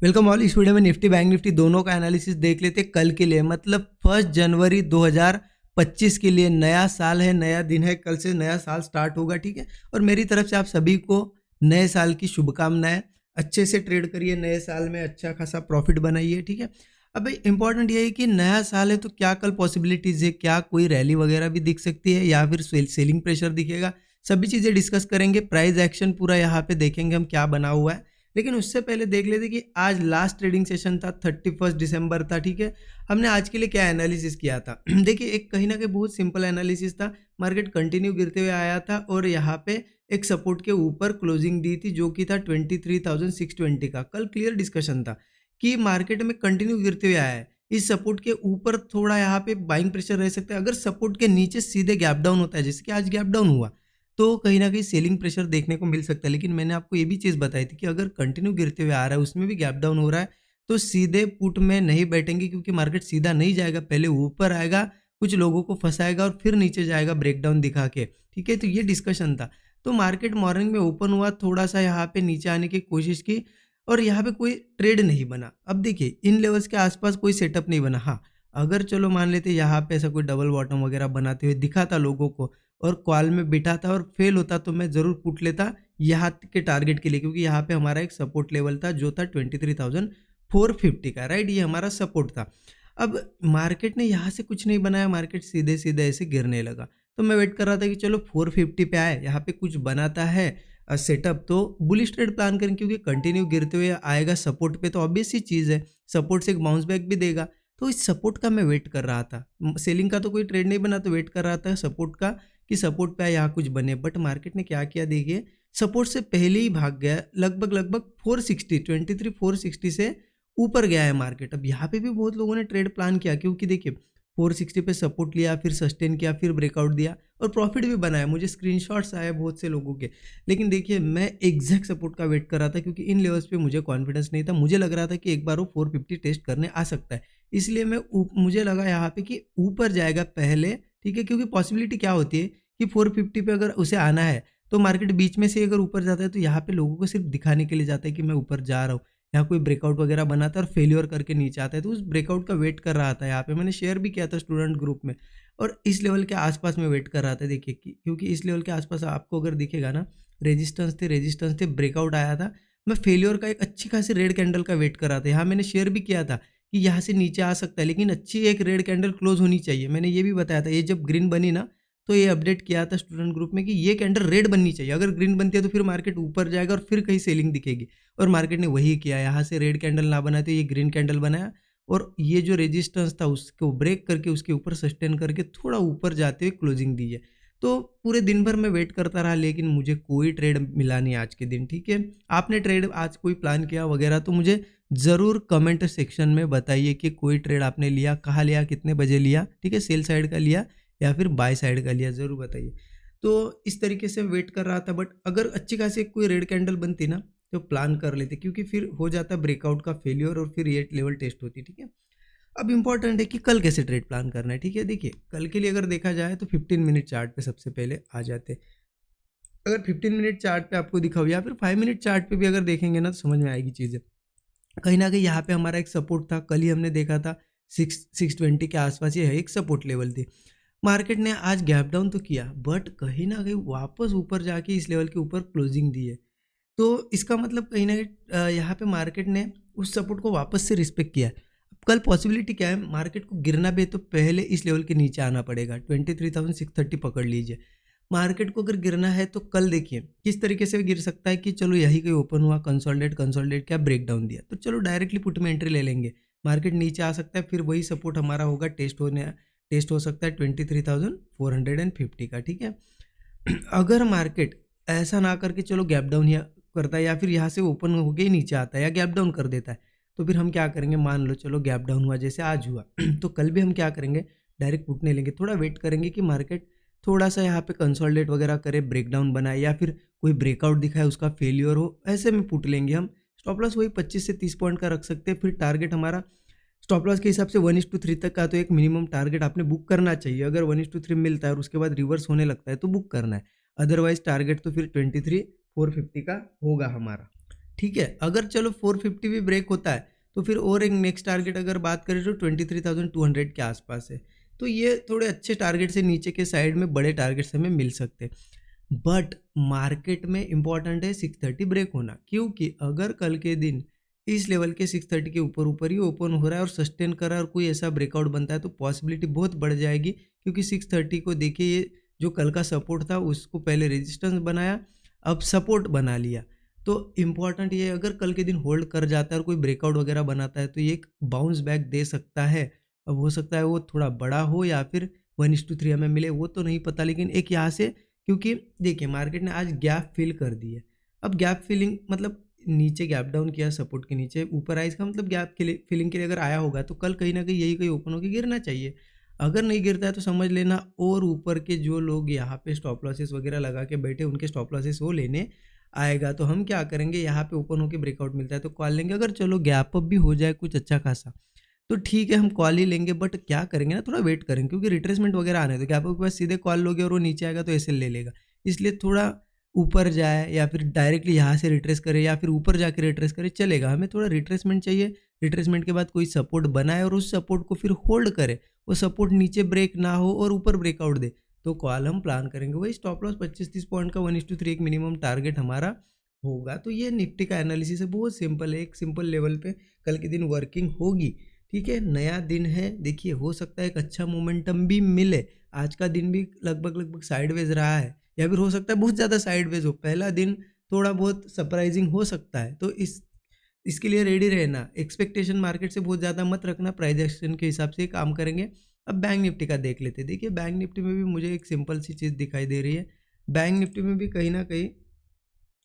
Welcome all. इस video में Nifty bank Nifty दोनों का एनालिसिस देख लेते कल के लिए, मतलब 1 जनवरी 2025 के लिए। नया साल है, नया दिन है, कल से नया साल स्टार्ट होगा, ठीक है। और मेरी तरफ से आप सभी को नए साल की शुभकामनाएं। अच्छे से ट्रेड करिए, नए साल में अच्छा खासा प्रॉफिट बनाइए, ठीक है। अब इंपॉर्टेंट ये है कि नया साल है तो क्या कल पॉसिबिलिटीज़ है, क्या कोई रैली वगैरह भी दिख सकती है या फिर सेलिंग प्रेशर दिखेगा, सभी चीज़ें डिस्कस करेंगे। प्राइस एक्शन पूरा यहाँ पे देखेंगे हम क्या बना हुआ है। लेकिन उससे पहले देख लेते कि आज लास्ट ट्रेडिंग सेशन था, 31 दिसंबर था, ठीक है। हमने आज के लिए क्या एनालिसिस किया था देखिए, एक कहीं ना कहीं बहुत सिंपल एनालिसिस था। मार्केट कंटिन्यू गिरते हुए आया था और यहाँ पे एक सपोर्ट के ऊपर क्लोजिंग दी थी, जो कि था 23,620 का। कल क्लियर डिस्कशन था कि मार्केट में कंटिन्यू गिरते हुए आया है, इस सपोर्ट के ऊपर थोड़ा यहाँ पे बाइंग प्रेशर रह सकता है। अगर सपोर्ट के नीचे सीधे गैप डाउन होता है, जैसे कि आज गैप डाउन हुआ, तो कहीं ना कहीं सेलिंग प्रेशर देखने को मिल सकता है। लेकिन मैंने आपको ये भी चीज़ बताई थी कि अगर कंटिन्यू गिरते हुए आ रहा है, उसमें भी गैप डाउन हो रहा है, तो सीधे पुट में नहीं बैठेंगे, क्योंकि मार्केट सीधा नहीं जाएगा, पहले ऊपर आएगा, कुछ लोगों को फंसाएगा और फिर नीचे जाएगा ब्रेकडाउन दिखा के, ठीक है। तो ये डिस्कशन था। तो मार्केट मॉर्निंग में ओपन हुआ, थोड़ा सा यहाँ पे नीचे आने की कोशिश की और यहाँ पे कोई ट्रेड नहीं बना। अब देखिए, इन लेवल्स के आसपास कोई सेटअप नहीं बना। हाँ, अगर चलो मान लेते यहाँ पे ऐसा कोई डबल बॉटम वगैरह बनाते हुए दिखा था लोगों को और कॉल में बिठा था और फेल होता, तो मैं ज़रूर पुट लेता यहाँ के टारगेट के लिए, क्योंकि यहाँ पे हमारा एक सपोर्ट लेवल था जो था 23,450 का, राइट। ये हमारा सपोर्ट था। अब मार्केट ने यहाँ से कुछ नहीं बनाया, मार्केट सीधे सीधे ऐसे गिरने लगा। तो मैं वेट कर रहा था कि चलो 450 पे आए, यहाँ पे कुछ बनाता है सेटअप, तो बुलिश ट्रेड प्लान करें, क्योंकि कंटिन्यू गिरते हुए आएगा सपोर्ट पे, तो ऑब्वियस सी चीज़ है, सपोर्ट से एक बाउंस बैक भी देगा। तो इस सपोर्ट का मैं वेट कर रहा था। सेलिंग का तो कोई ट्रेड नहीं बना, तो वेट कर रहा था सपोर्ट का कि सपोर्ट पे यहाँ कुछ बने। बट मार्केट ने क्या किया देखिए, सपोर्ट से पहले ही भाग गया, लगभग 460, 460 से ऊपर गया है मार्केट। अब यहाँ पे भी बहुत लोगों ने ट्रेड प्लान किया, क्योंकि देखिए 460 पे सपोर्ट लिया, फिर सस्टेन किया, फिर ब्रेकआउट दिया और प्रॉफिट भी बनाया। मुझे स्क्रीनशॉट्स आए बहुत से लोगों के। लेकिन देखिए, मैं एग्जैक्ट सपोर्ट का वेट कर रहा था, क्योंकि इन लेवल्स पे मुझे कॉन्फिडेंस नहीं था। मुझे लग रहा था कि एक बार वो 450 टेस्ट करने आ सकता है, इसलिए मुझे लगा यहाँ पे कि ऊपर जाएगा पहले, ठीक है। क्योंकि पॉसिबिलिटी क्या होती है कि 450 पे अगर उसे आना है, तो मार्केट बीच में से अगर ऊपर जाता है, तो यहाँ पे लोगों को सिर्फ दिखाने के लिए जाता है कि मैं ऊपर जा रहा हूँ। यहाँ कोई ब्रेकआउट वगैरह बनाता है और फेल्योर करके नीचे आता है, तो उस ब्रेकआउट का वेट कर रहा था। यहाँ पे मैंने शेयर भी किया था स्टूडेंट ग्रुप में, और इस लेवल के आसपास में वेट कर रहा था। देखिए क्योंकि इस लेवल के आसपास आपको अगर दिखेगा ना, रेजिस्टेंस थे, ब्रेकआउट आया था। मैं फेल्योर का एक अच्छी खासी रेड कैंडल का वेट कर रहा था। यहाँ मैंने शेयर भी किया था कि यहाँ से नीचे आ सकता है, लेकिन अच्छी एक रेड कैंडल क्लोज होनी चाहिए। मैंने ये भी बताया था, ये जब ग्रीन बनी ना, तो ये अपडेट किया था स्टूडेंट ग्रुप में कि ये कैंडल रेड बननी चाहिए। अगर ग्रीन बनती है तो फिर मार्केट ऊपर जाएगा और फिर कहीं सेलिंग दिखेगी, और मार्केट ने वही किया। यहाँ से रेड कैंडल ना बना तो ये ग्रीन कैंडल बनाया, और ये जो रेजिस्टेंस था उसको ब्रेक करके उसके ऊपर सस्टेन करके थोड़ा ऊपर जाते हुए क्लोजिंग दी है। तो पूरे दिन भर मैं वेट करता रहा, लेकिन मुझे कोई ट्रेड मिला नहीं आज के दिन, ठीक है। आपने ट्रेड आज कोई प्लान किया वगैरह तो मुझे ज़रूर कमेंट सेक्शन में बताइए कि कोई ट्रेड आपने लिया, कहाँ लिया, कितने बजे लिया, ठीक है। सेल साइड का लिया या फिर बाय साइड का लिया, ज़रूर बताइए। तो इस तरीके से वेट कर रहा था। बट अगर अच्छी खासी कोई रेड कैंडल बनती ना, तो प्लान कर लेते, क्योंकि फिर हो जाता ब्रेकआउट का फेलियर और फिर ये लेवल टेस्ट होती, ठीक है। अब इंपॉर्टेंट है कि कल कैसे ट्रेड प्लान करना है, ठीक है। देखिए, कल के लिए अगर देखा जाए तो 15 मिनट चार्ट पे सबसे पहले आ जाते। अगर 15 मिनट चार्ट पे आपको दिखा हो या फिर 5 मिनट चार्ट पे भी अगर देखेंगे ना, तो समझ में आएगी चीज़ें। कहीं ना कहीं यहाँ पे हमारा एक सपोर्ट था, कल ही हमने देखा था 620 के आसपास ये है एक सपोर्ट लेवल थी। मार्केट ने आज गैप डाउन तो किया, बट कहीं ना कहीं वापस ऊपर जाके इस लेवल के ऊपर क्लोजिंग दी है। तो इसका मतलब कहीं ना कहीं यहाँ पे मार्केट ने उस सपोर्ट को वापस से रिस्पेक्ट किया है। अब कल पॉसिबिलिटी क्या है, मार्केट को गिरना भी है तो पहले इस लेवल के नीचे आना पड़ेगा, 23,630 पकड़ लीजिए। मार्केट को अगर गिरना है तो कल देखिए किस तरीके से गिर सकता है कि चलो यही कहीं ओपन हुआ, कंसोलिडेट क्या ब्रेकडाउन दिया, तो चलो डायरेक्टली पुट में एंट्री ले लेंगे। मार्केट नीचे आ सकता है, फिर वही सपोर्ट हमारा होगा, टेस्ट हो सकता है 23,450 का, ठीक है। अगर मार्केट ऐसा ना करके चलो गैप डाउन या करता है, या फिर यहाँ से ओपन होके ही नीचे आता है या गैप डाउन कर देता है, तो फिर हम क्या करेंगे, मान लो चलो गैप डाउन हुआ जैसे आज हुआ तो कल भी हम क्या करेंगे, डायरेक्ट पुट नहीं लेंगे। थोड़ा वेट करेंगे कि मार्केट थोड़ा सा यहाँ पे कंसोलिडेट वगैरह करे, ब्रेकडाउन बनाए, या फिर कोई ब्रेकआउट दिखाए, उसका फेलियर हो, ऐसे में पुट लेंगे हम। स्टॉप लॉस वही 25 से 30 पॉइंट का रख सकते हैं। फिर टारगेट हमारा स्टॉप लॉस के हिसाब से 1:3 तक का तो एक मिनिमम टारगेट आपने बुक करना चाहिए। अगर 1:3 मिलता है और उसके बाद रिवर्स होने लगता है तो बुक करना है, अदरवाइज टारगेट तो फिर 23,450 का होगा हमारा, ठीक है। अगर चलो 450 भी ब्रेक होता है तो फिर और एक नेक्स्ट टारगेट अगर बात करें तो 23,200 के आसपास है। तो ये थोड़े अच्छे टारगेट से नीचे के साइड में बड़े टारगेट्स हमें मिल सकते हैं। बट मार्केट में इंपॉर्टेंट है 630 ब्रेक होना, क्योंकि अगर कल के दिन इस लेवल के 630 के ऊपर ऊपर ही ओपन हो रहा है और सस्टेन कर रहा है और कोई ऐसा ब्रेकआउट बनता है तो पॉसिबिलिटी बहुत बढ़ जाएगी, क्योंकि 630 को देखिए, ये जो कल का सपोर्ट था उसको पहले रेजिस्टेंस बनाया, अब सपोर्ट बना लिया। तो इम्पॉर्टेंट ये, अगर कल के दिन होल्ड कर जाता है और कोई ब्रेकआउट वगैरह बनाता है तो ये एक बाउंस बैक दे सकता है। अब हो सकता है वो थोड़ा बड़ा हो या फिर 1:3 हमें मिले, वो तो नहीं पता, लेकिन एक यहाँ से, क्योंकि देखिए मार्केट ने आज गैप फिल कर दी है। अब गैप फिलिंग मतलब नीचे गैप डाउन किया सपोर्ट के नीचे, ऊपर आया, इसका मतलब गैप के लिए फिलिंग के लिए अगर आया होगा तो कल कहीं ना कहीं यही कहीं ओपन होकर गिरना चाहिए। अगर नहीं गिरता है तो समझ लेना और ऊपर के जो लोग यहाँ पे स्टॉप लॉसेस वगैरह लगा के बैठे, उनके स्टॉप लॉसेस वो लेने आएगा। तो हम क्या करेंगे, यहाँ पे ओपन होकर ब्रेकआउट मिलता है तो कॉल लेंगे। अगर चलो गैप अप भी हो जाए कुछ अच्छा खासा तो ठीक है, हम कॉल ही लेंगे। बट क्या करेंगे ना, थोड़ा वेट करेंगे, क्योंकि रिट्रेसमेंट वगैरह आने तो गैप अप के बाद सीधे कॉल लोगे और वो नीचे आएगा तो ऐसे ले लेगा। इसलिए थोड़ा ऊपर जाए या फिर डायरेक्टली यहाँ से रिट्रेस करे या फिर ऊपर जाके रिट्रेस करे चलेगा, हमें थोड़ा रिट्रेसमेंट चाहिए। रिट्रेसमेंट के बाद कोई सपोर्ट बनाए और उस सपोर्ट को फिर होल्ड करे, वो सपोर्ट नीचे ब्रेक ना हो और ऊपर ब्रेकआउट दे तो कॉल हम प्लान करेंगे। वही स्टॉप लॉस 25-30 पॉइंट का 1:3 एक मिनिमम टारगेट हमारा होगा। तो ये निफ्टी का एनालिसिस है, बहुत सिंपल है, एक सिंपल लेवल पे कल के दिन वर्किंग होगी। ठीक है, नया दिन है, देखिए हो सकता है एक अच्छा मोमेंटम भी मिले। आज का दिन भी लगभग साइडवेज रहा है या फिर हो सकता है बहुत ज़्यादा साइडवेज हो, पहला दिन थोड़ा बहुत सरप्राइजिंग हो सकता है। तो इसके लिए रेडी रहना, एक्सपेक्टेशन मार्केट से बहुत ज़्यादा मत रखना, प्राइस एक्शन के हिसाब से काम करेंगे। अब बैंक निफ्टी का देख लेते हैं। देखिए बैंक निफ्टी में भी मुझे एक सिंपल सी चीज़ दिखाई दे रही है। बैंक निफ्टी में भी कहीं ना कहीं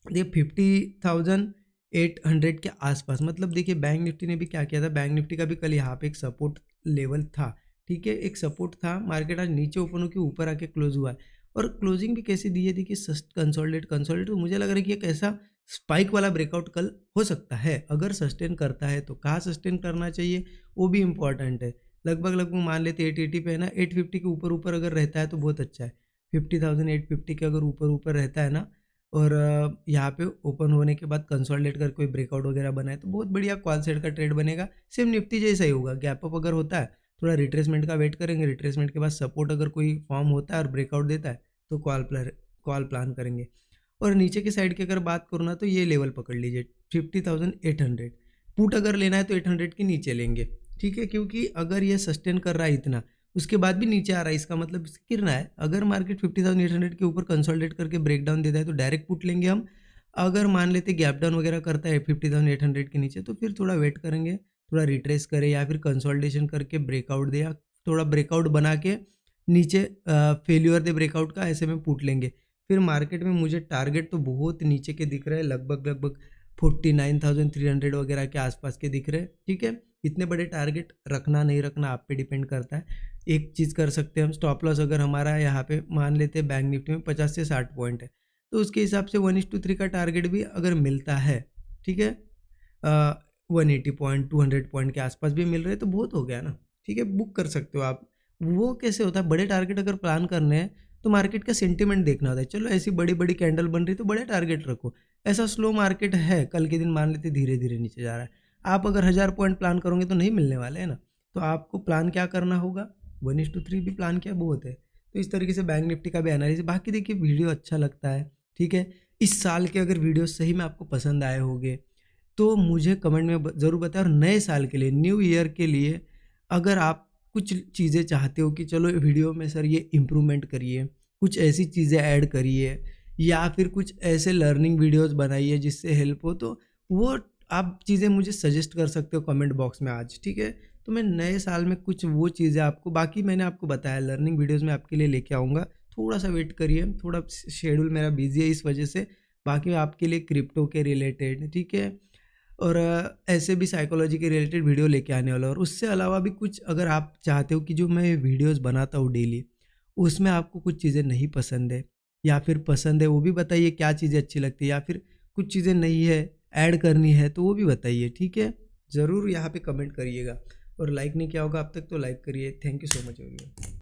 ये 50,800 के आसपास, मतलब देखिए बैंक निफ्टी ने भी क्या किया था, बैंक निफ्टी का भी कल यहाँ पे एक सपोर्ट लेवल था। ठीक है, एक सपोर्ट था, मार्केट आज नीचे ओपन होकर ऊपर आके क्लोज हुआ है और क्लोजिंग भी कैसी दी है, देखिए कंसोलिडेट। तो मुझे लग रहा है कि एक ऐसा स्पाइक वाला ब्रेकआउट कल हो सकता है। अगर सस्टेन करता है तो कहाँ सस्टेन करना चाहिए वो भी इंपॉर्टेंट है। लगभग मान लेते 880 पे है ना, 850 के ऊपर ऊपर अगर रहता है तो बहुत अच्छा है। 50,850 के अगर ऊपर ऊपर रहता है ना और यहाँ पे ओपन होने के बाद कंसोलिडेट कर कोई ब्रेकआउट वगैरह बनाए तो बहुत बढ़िया कॉल साइड का ट्रेड बनेगा। सेम निफ्टी जैसा ही होगा, गैप अप अगर होता है थोड़ा रिट्रेसमेंट का वेट करेंगे, रिट्रेसमेंट के बाद सपोर्ट अगर कोई फॉर्म होता है और ब्रेकआउट देता है तो कॉल प्लान करेंगे। और नीचे की साइड की अगर बात करूँ ना तो ये लेवल पकड़ लीजिए 50,800। पुट अगर लेना है तो 800 के नीचे लेंगे। ठीक है, क्योंकि अगर ये सस्टेन कर रहा है इतना उसके बाद भी नीचे आ रहा है, इसका मतलब गिरना है। अगर मार्केट 50,800 के ऊपर कंसोलिडेट करके ब्रेकडाउन देता है तो डायरेक्ट पुट लेंगे हम। अगर मान लेते गैप डाउन वगैरह करता है 50,800 के नीचे तो फिर थोड़ा वेट करेंगे, थोड़ा रिट्रेस करे या फिर कंसोलिडेशन करके ब्रेकआउट दे या थोड़ा ब्रेकआउट बना के नीचे फेल्यूर दे ब्रेकआउट का, ऐसे में पुट लेंगे। फिर मार्केट में मुझे टारगेट तो बहुत नीचे के दिख रहे हैं, लगभग 49,300 वगैरह के आसपास के दिख रहे हैं। ठीक है, इतने बड़े टारगेट रखना नहीं रखना आप पे डिपेंड करता है। एक चीज़ कर सकते हैं हम, स्टॉप लॉस अगर हमारा यहाँ पे मान लेते हैं बैंक निफ्टी में 50 से 60 पॉइंट है तो उसके हिसाब से 1:3 का टारगेट भी अगर मिलता है, ठीक है, 180 पॉइंट 200 पॉइंट के आसपास भी मिल रहे हैं तो बहुत हो गया ना। ठीक है, बुक कर सकते हो आप। वो कैसे होता है, बड़े टारगेट अगर प्लान करने हैं तो मार्केट का सेंटिमेंट देखना होता है। चलो ऐसी बड़ी बड़ी कैंडल बन रही तो बड़े टारगेट रखो, ऐसा स्लो मार्केट है कल के दिन मान लेते धीरे धीरे नीचे जा रहा है, आप अगर 1000 पॉइंट प्लान करोगे तो नहीं मिलने वाले हैं ना। तो आपको प्लान क्या करना होगा, 1:3 भी प्लान किया बहुत है। तो इस तरीके से बैंक निफ्टी का भी एनालिसिस। बाकी देखिए वीडियो अच्छा लगता है, ठीक है, इस साल के अगर वीडियो सही में आपको पसंद आए होंगे तो मुझे कमेंट में ज़रूर बताएं। और नए साल के लिए, न्यू ईयर के लिए अगर आप कुछ चीज़ें चाहते हो कि चलो वीडियो में सर ये इम्प्रूवमेंट करिए, कुछ ऐसी चीज़ें ऐड करिए या फिर कुछ ऐसे लर्निंग वीडियोस बनाइए जिससे हेल्प हो, तो वो आप चीज़ें मुझे सजेस्ट कर सकते हो कमेंट बॉक्स में आज। ठीक है, तो मैं नए साल में कुछ वो चीज़ें आपको, बाकी मैंने आपको बताया लर्निंग वीडियोस में आपके लिए लेके आऊँगा, थोड़ा सा वेट करिए, थोड़ा शेड्यूल मेरा बिजी है इस वजह से। बाकी आपके लिए क्रिप्टो के रिलेटेड, ठीक है, और ऐसे भी साइकोलॉजी के रिलेटेड वीडियो लेके आने वाला। और उससे अलावा भी कुछ अगर आप चाहते हो कि जो मैं वीडियोस बनाता हूँ डेली उसमें आपको कुछ चीज़ें नहीं पसंद है या फिर पसंद है, वो भी बताइए क्या चीज़ें अच्छी लगती है, या फिर कुछ चीज़ें नहीं है ऐड करनी है तो वो भी बताइए। ठीक है, ज़रूर यहाँ पे कमेंट करिएगा और लाइक नहीं किया होगा अब तक तो लाइक करिए। Thank you so much everyone.